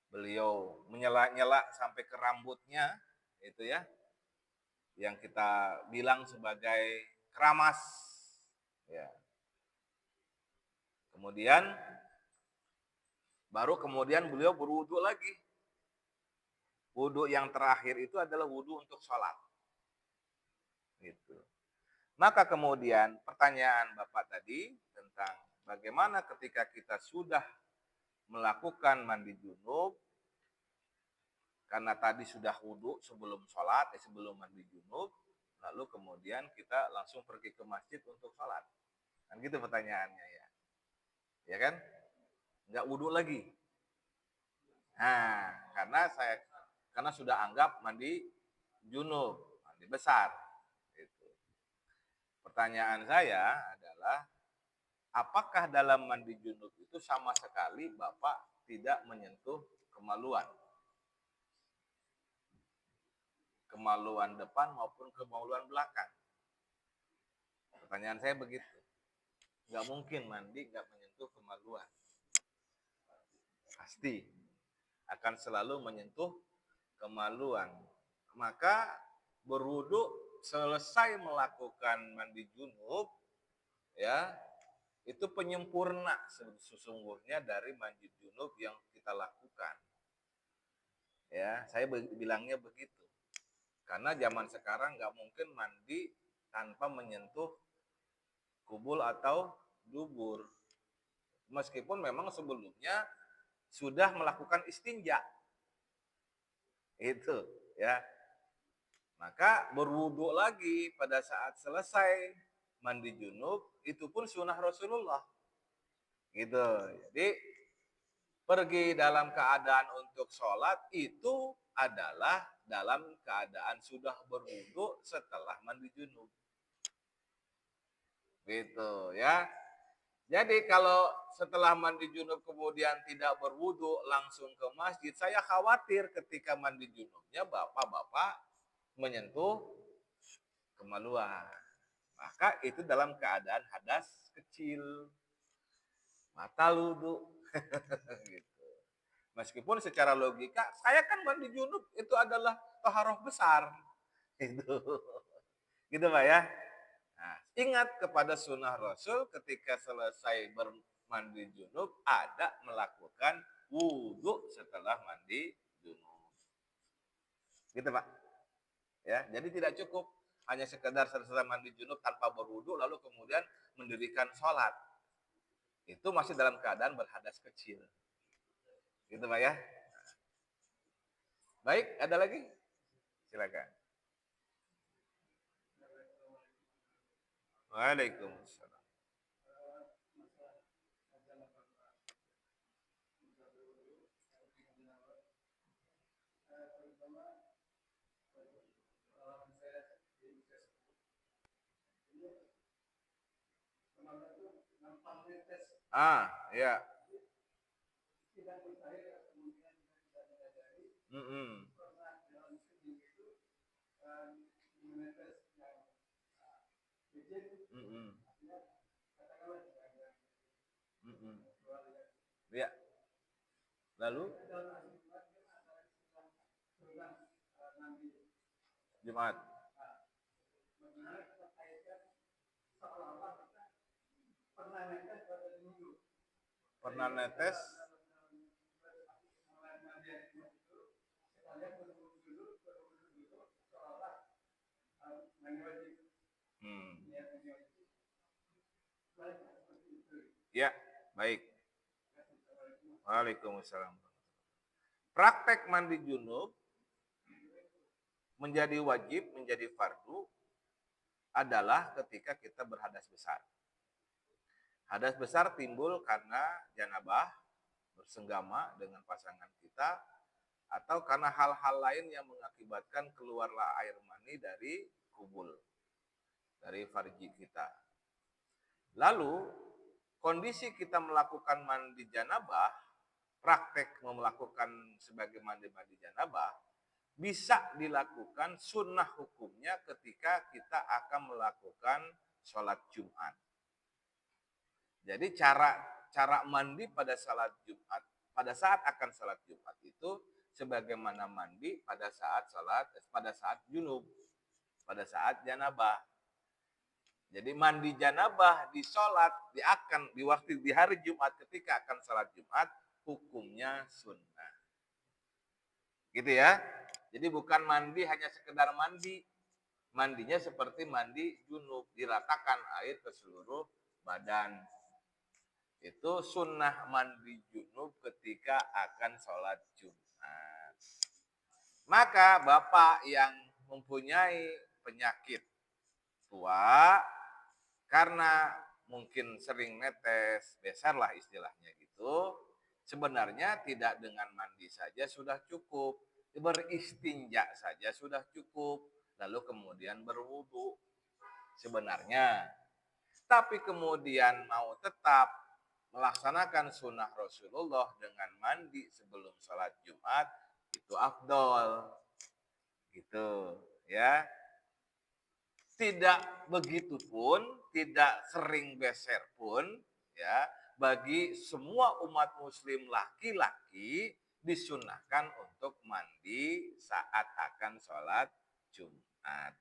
beliau menyela-nyela sampai ke rambutnya, itu ya, yang kita bilang sebagai keramas. Ya. Kemudian beliau berwudu lagi. Wudu yang terakhir itu adalah wudu untuk sholat. Gitu. Maka kemudian pertanyaan Bapak tadi tentang bagaimana ketika kita sudah melakukan mandi junub, karena tadi sudah wudu sebelum sholat, sebelum mandi junub, lalu kemudian kita langsung pergi ke masjid untuk sholat. Kan gitu pertanyaannya ya. Ya kan? Nggak wudu lagi. Nah, karena sudah anggap mandi junub, mandi besar. Gitu. Pertanyaan saya adalah, apakah dalam mandi junub itu sama sekali Bapak tidak menyentuh kemaluan? Kemaluan depan maupun kemaluan belakang. Pertanyaan saya begitu. Nggak mungkin mandi nggak menyentuh kemaluan. Pasti akan selalu menyentuh kemaluan. Maka berwudu selesai melakukan mandi junub, ya, itu penyempurna sesungguhnya dari mandi junub yang kita lakukan. Ya, saya bilangnya begitu. Karena zaman sekarang nggak mungkin mandi tanpa menyentuh kubul atau dubur. Meskipun memang sebelumnya sudah melakukan istinja. Itu, ya. Maka berwudu lagi pada saat selesai mandi junub, itu pun sunnah Rasulullah. Gitu. Jadi pergi dalam keadaan untuk sholat itu adalah dalam keadaan sudah berwudu setelah mandi junub. Gitu ya. Jadi kalau setelah mandi junub kemudian tidak berwudu langsung ke masjid, saya khawatir ketika mandi junubnya bapak-bapak menyentuh kemaluan. Maka itu dalam keadaan hadas kecil. Mata wudu. Gitu. Meskipun secara logika, saya kan mandi junub itu adalah taharah besar. Gitu. Gitu Pak ya. Nah, ingat kepada sunnah Rasul ketika selesai bermandi junub ada melakukan wudhu setelah mandi junub. Gitu Pak. Ya, jadi tidak cukup hanya sekedar selesai mandi junub tanpa berwudhu lalu kemudian mendirikan sholat. Itu masih dalam keadaan berhadas kecil. Gitu Pak ya. Baik, ada lagi? Silakan. Waalaikumsalam. Ya. Mm-mm. Mm-mm. Ya. Lalu Jumat. Pernah netes? Ya, baik. Waalaikumsalam. Praktek mandi junub menjadi wajib, menjadi fardu adalah ketika kita berhadas besar. Hadas besar timbul karena janabah, bersenggama dengan pasangan kita, atau karena hal-hal lain yang mengakibatkan keluarlah air mani dari kubul, dari farji kita. Lalu, kondisi kita melakukan mandi janabah, praktek melakukan sebagai mandi janabah, bisa dilakukan sunnah hukumnya ketika kita akan melakukan sholat Jumat. Jadi cara mandi pada salat Jumat, pada saat akan salat Jumat itu sebagaimana mandi pada saat junub, pada saat janabah. Jadi mandi janabah di sholat di hari Jumat ketika akan salat Jumat hukumnya sunnah. Gitu ya. Jadi bukan mandi hanya sekedar mandi. Mandinya seperti mandi junub, diratakan air ke seluruh badan. Itu sunnah mandi junub ketika akan sholat Jumat. Maka bapak yang mempunyai penyakit tua, karena mungkin sering netes, besar lah istilahnya gitu, sebenarnya tidak dengan mandi saja sudah cukup, beristinja saja sudah cukup, lalu kemudian berwudu sebenarnya. Tapi kemudian mau tetap melaksanakan sunnah Rasulullah dengan mandi sebelum sholat Jumat, itu afdol. Gitu ya. Tidak begitu pun, tidak sering beser pun, ya, bagi semua umat muslim laki-laki disunahkan untuk mandi saat akan sholat Jumat.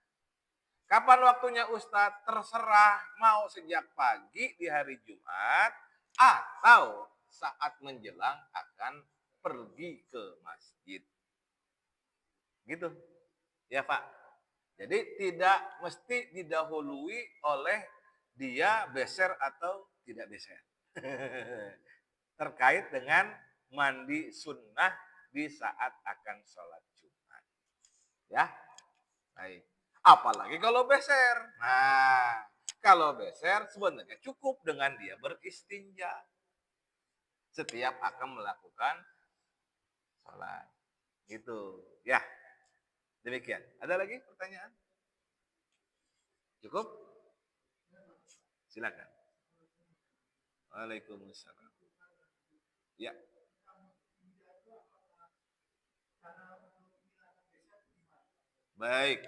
Kapan waktunya Ustadz? Terserah, mau sejak pagi di hari Jumat atau saat menjelang akan pergi ke masjid. Gitu. Ya Pak. Jadi tidak mesti didahului oleh dia beser atau tidak beser. Terkait dengan mandi sunnah di saat akan sholat Jumat. Ya, baik. Apalagi kalau beser. Nah, kalau beser sebenarnya cukup dengan dia beristinja setiap akan melakukan sholat. Gitu. Ya. Demikian. Ada lagi pertanyaan? Cukup? Silakan. Waalaikumsalam. Ya. Baik.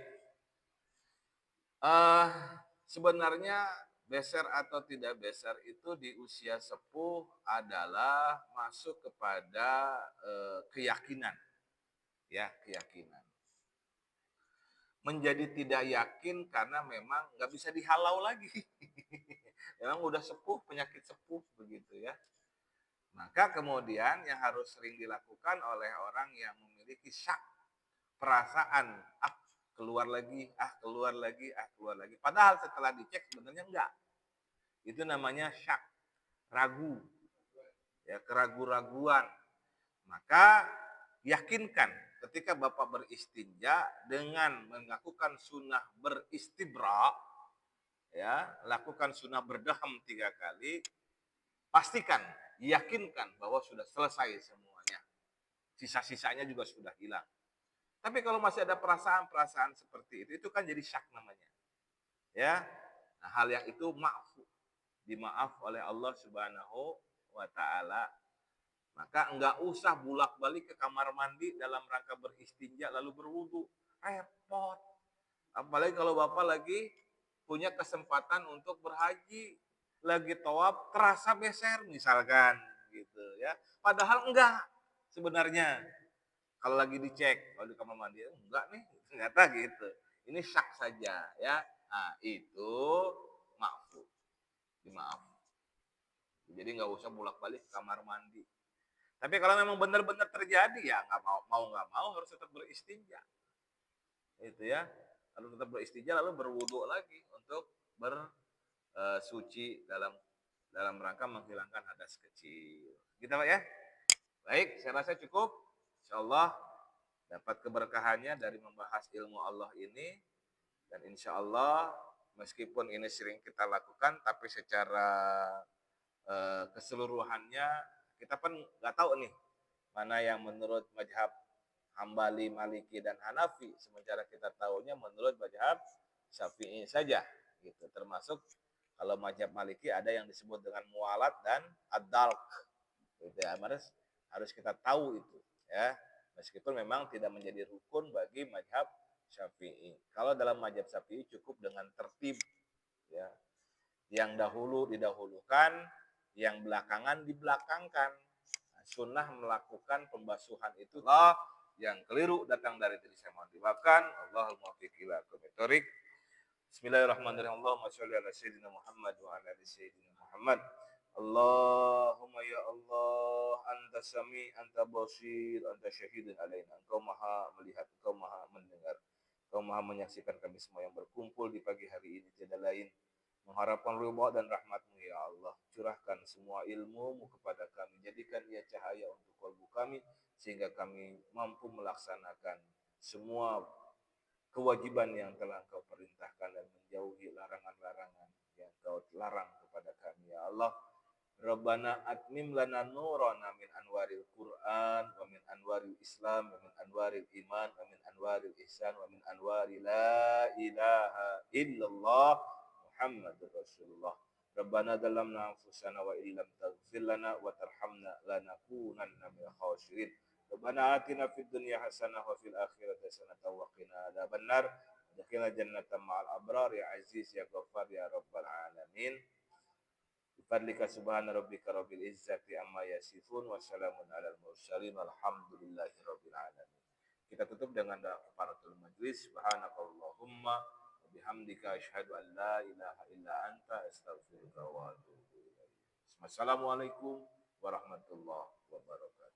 Sebenarnya beser atau tidak beser itu di usia sepuh adalah masuk kepada keyakinan. Ya, keyakinan. Menjadi tidak yakin karena memang nggak bisa dihalau lagi. Memang udah sepuh, penyakit sepuh begitu ya. Maka kemudian yang harus sering dilakukan oleh orang yang memiliki syak, perasaan, keluar lagi. Padahal setelah dicek sebenarnya enggak. Itu namanya syak, ragu. Ya, keraguan-raguan. Maka yakinkan ketika Bapak beristinja dengan melakukan sunnah beristibra, ya, lakukan sunnah berdaham 3 kali, pastikan, yakinkan bahwa sudah selesai semuanya. Sisa-sisanya juga sudah hilang. Tapi kalau masih ada perasaan-perasaan seperti itu kan jadi syak namanya. Ya, nah, hal yang itu dimaaf oleh Allah Subhanahu wa Ta'ala. Maka enggak usah bolak-balik ke kamar mandi dalam rangka beristinja lalu berwudu. Repot. Apalagi kalau Bapak lagi punya kesempatan untuk berhaji. lagi tawaf terasa beser misalkan gitu ya. Padahal enggak sebenarnya. Kalau lagi dicek, kalau di kamar mandi enggak nih, ternyata gitu. Ini syak saja ya. Nah, itu maaf, dimaaf. Jadi nggak usah bolak-balik ke kamar mandi. Tapi kalau memang benar-benar terjadi ya nggak mau nggak mau harus tetap beristinja. Itu ya. Harus tetap beristinja lalu berwudu lagi untuk bersuci dalam rangka menghilangkan hadas kecil. Gitu Pak ya. Baik, saya rasa cukup. Insyaallah dapat keberkahannya dari membahas ilmu Allah ini, dan insya Allah meskipun ini sering kita lakukan tapi secara keseluruhannya kita pun nggak tahu nih mana yang menurut mazhab Hambali, Maliki dan Hanafi, sementara kita tahunya menurut mazhab Syafi'i saja gitu. Termasuk kalau mazhab Maliki ada yang disebut dengan mualat dan ad-dalq gitu ya. Harus kita tahu itu ya. Meskipun memang tidak menjadi rukun bagi mazhab Syafi'i. Kalau dalam mazhab Syafi'i cukup dengan tertib ya. Yang dahulu didahulukan, yang belakangan dibelakangkan. Sunnah melakukan pembasuhan itulah yang keliru datang dari diri saya. Mohon dimaafkan. Allahul muwaffiq ila aqwamit thoriq. Bismillahirrahmanirrahim. Allahumma sholli ala sayyidina Muhammad wa ala ali sayyidina Muhammad. Allahumma ya Allah, anta sami, anta basir, anta syahidun alaina. Engkau maha melihat, engkau maha mendengar, engkau maha menyaksikan kami semua yang berkumpul di pagi hari ini. Tiada lain mengharapkan ridha dan rahmat-Mu ya Allah. Curahkan semua ilmu-Mu kepada kami. Jadikan ia cahaya untuk kalbu kami sehingga kami mampu melaksanakan semua kewajiban yang telah Engkau perintahkan dan menjauhi larangan-larangan yang Engkau larang kepada kami ya Allah. Rabbana atmim lana nurana min anwaril Qur'an wa min anwaril Islam wa min anwaril iman wa min anwaril ihsan wa min anwari la ilaha illallah Muhammadur Rasulullah. Rabbana dalamna anfusana wa illam taghfir lana wa tarhamna lanakunanna minal khasirin. Rabbana atina fid dunya hasanah wa fil akhirati hasanah wa qina adzabannar. Adkhilna jannata ma'al abrar ya aziz ya ghaffar ya rabbal alamin. Bifadlika subhana rabbika rabbil izzati amma yasifun wa salamun alal mursalin walhamdulillahi rabbil alamin. Kita tutup dengan doa kafaratul majlis. Subhanakallahumma bihamdika asyhadu an la ilaha illa anta astaghfiruka wa atubu ilaik. Wassalamualaikum warahmatullahi wabarakatuh.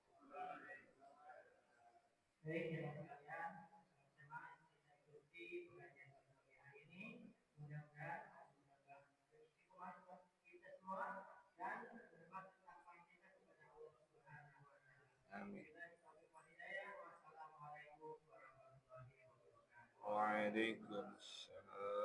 Baik, jemaah sekalian, jemaah yang kita ikuti pengajian pada hari ini, mudah-mudahan menambah istiqomah kita semua dan mendapat ketakwaan kita kepada Allah Subhanahu wa taala. Amin. Wassalamualaikum warahmatullahi wabarakatuh. Waalaikumsalam.